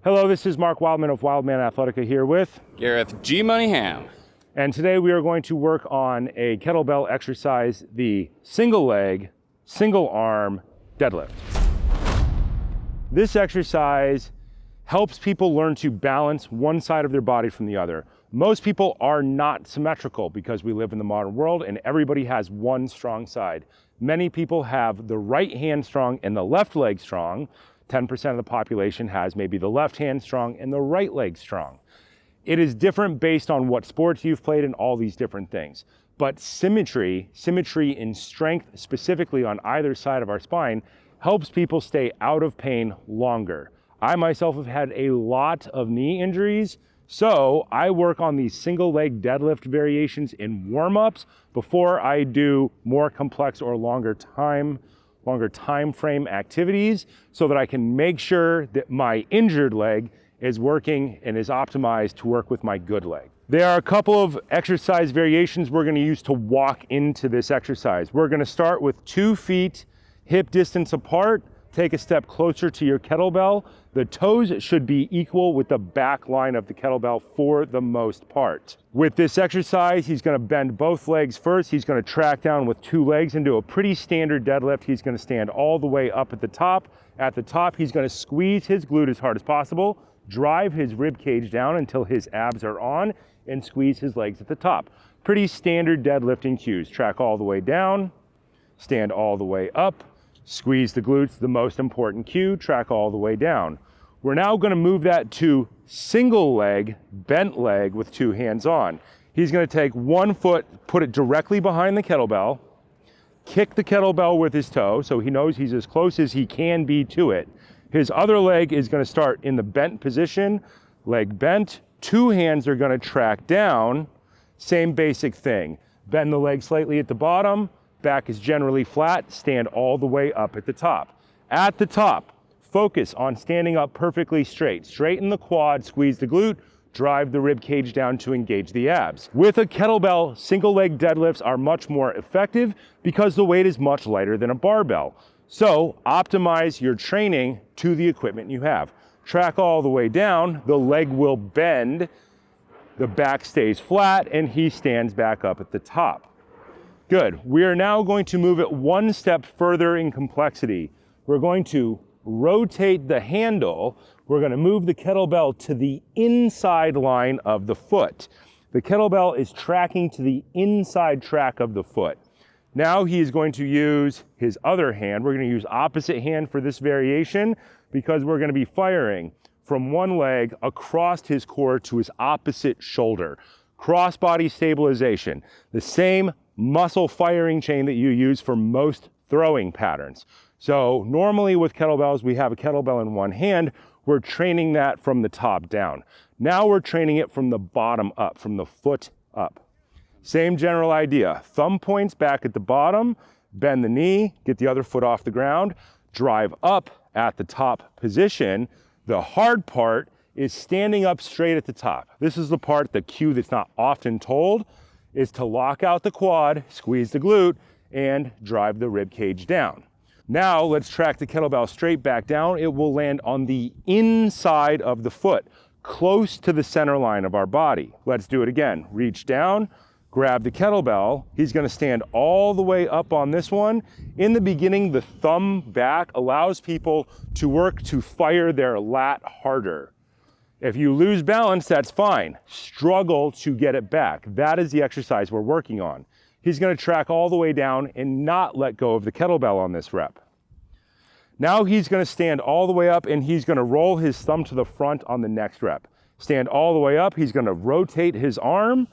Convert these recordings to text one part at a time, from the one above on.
Hello, this is Mark Wildman of Wildman Athletica here with Gareth G. Moneyham. And today we are going to work on a kettlebell exercise, the single leg, single arm deadlift. This exercise helps people learn to balance one side of their body from the other. Most people are not symmetrical because we live in the modern world and everybody has one strong side. Many people have the right hand strong and the left leg strong. 10% of the population has maybe the left hand strong and the right leg strong. It is different based on what sports you've played and all these different things. But symmetry in strength, specifically on either side of our spine, helps people stay out of pain longer. I myself have had a lot of knee injuries, so I work on these single leg deadlift variations in warm-ups before I do more complex or longer time frame activities so that I can make sure that my injured leg is working and is optimized to work with my good leg. There are a couple of exercise variations we're going to use to walk into this exercise. We're going to start with 2 feet hip distance apart. Take a step closer to your kettlebell. The toes should be equal with the back line of the kettlebell for the most part. With this exercise, he's going to bend both legs first. He's going to track down with 2 legs and do a pretty standard deadlift. He's going to stand all the way up at the top. At the top, he's going to squeeze his glute as hard as possible, drive his rib cage down until his abs are on, and squeeze his legs at the top. Pretty standard deadlifting cues. Track all the way down, stand all the way up, squeeze the glutes, the most important cue, track all the way down. We're now going to move that to single leg, bent leg with 2 hands on. He's going to take 1 foot, put it directly behind the kettlebell, kick the kettlebell with his toe so he knows he's as close as he can be to it. His other leg is going to start in the bent position, leg bent, 2 hands are going to track down, same basic thing. Bend the leg slightly at the bottom, back is generally flat, stand all the way up at the top. At the top, focus on standing up perfectly straight. Straighten the quad, squeeze the glute, drive the rib cage down to engage the abs. With a kettlebell, single leg deadlifts are much more effective because the weight is much lighter than a barbell. So optimize your training to the equipment you have. Track all the way down, the leg will bend, the back stays flat, and he stands back up at the top. Good. We are now going to move it 1 step further in complexity. We're going to rotate the handle. We're going to move the kettlebell to the inside line of the foot. The kettlebell is tracking to the inside track of the foot. Now he is going to use his other hand. We're going to use opposite hand for this variation because we're going to be firing from one leg across his core to his opposite shoulder. Cross body stabilization, the same muscle firing chain that you use for most throwing patterns. So normally with kettlebells, we have a kettlebell in one hand. We're training that from the top down. Now we're training it from the bottom up, from the foot up. Same general idea. Thumb points back at the bottom, bend the knee, get the other foot off the ground, drive up at the top position. The hard part is standing up straight at the top. This is the part, the cue that's not often told, is to lock out the quad, squeeze the glute, and drive the rib cage down. Now let's track the kettlebell straight back down. It will land on the inside of the foot, close to the center line of our body. Let's do it again. Reach down, grab the kettlebell. He's going to stand all the way up on this one. In the beginning, the thumb back allows people to work to fire their lat harder. If you lose balance, that's fine. Struggle to get it back. That is the exercise we're working on. He's going to track all the way down and not let go of the kettlebell on this rep. Now he's going to stand all the way up and he's going to roll his thumb to the front on the next rep. Stand all the way up. He's going to rotate his arm,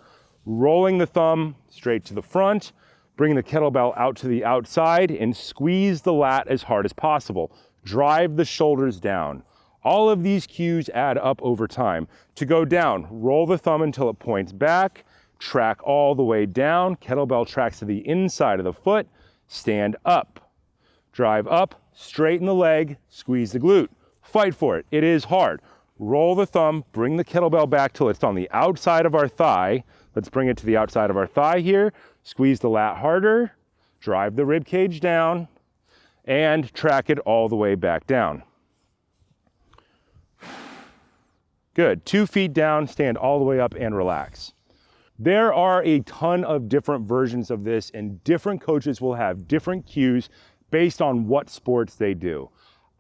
rolling the thumb straight to the front, bring the kettlebell out to the outside and squeeze the lat as hard as possible. Drive the shoulders down. All of these cues add up over time. To go down, roll the thumb until it points back, track all the way down, kettlebell tracks to the inside of the foot, stand up. Drive up, straighten the leg, squeeze the glute. Fight for it. It is hard. Roll the thumb, bring the kettlebell back till it's on the outside of our thigh. Let's bring it to the outside of our thigh here. Squeeze the lat harder, drive the rib cage down, and track it all the way back down. Good. 2 feet down, stand all the way up and relax. There are a ton of different versions of this, and different coaches will have different cues based on what sports they do.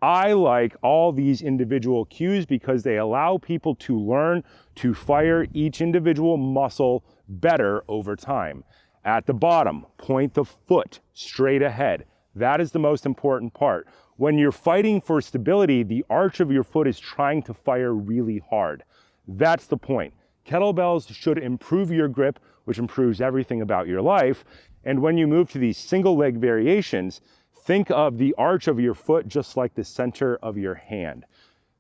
I like all these individual cues because they allow people to learn to fire each individual muscle better over time. At the bottom, point the foot straight ahead. That is the most important part. When you're fighting for stability, the arch of your foot is trying to fire really hard. That's the point. Kettlebells should improve your grip, which improves everything about your life. And when you move to these single leg variations, think of the arch of your foot just like the center of your hand.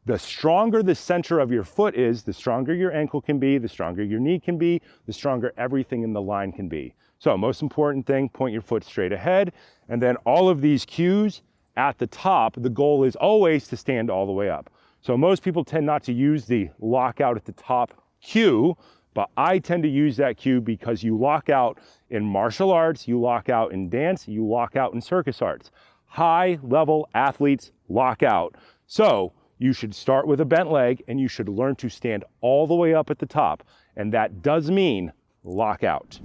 The stronger the center of your foot is, the stronger your ankle can be, the stronger your knee can be, the stronger everything in the line can be. So most important thing, point your foot straight ahead. And then all of these cues at the top, the goal is always to stand all the way up. So most people tend not to use the lockout at the top cue, but I tend to use that cue because you lock out in martial arts, you lock out in dance, you lock out in circus arts. High level athletes lock out. So you should start with a bent leg and you should learn to stand all the way up at the top. And that does mean lock out.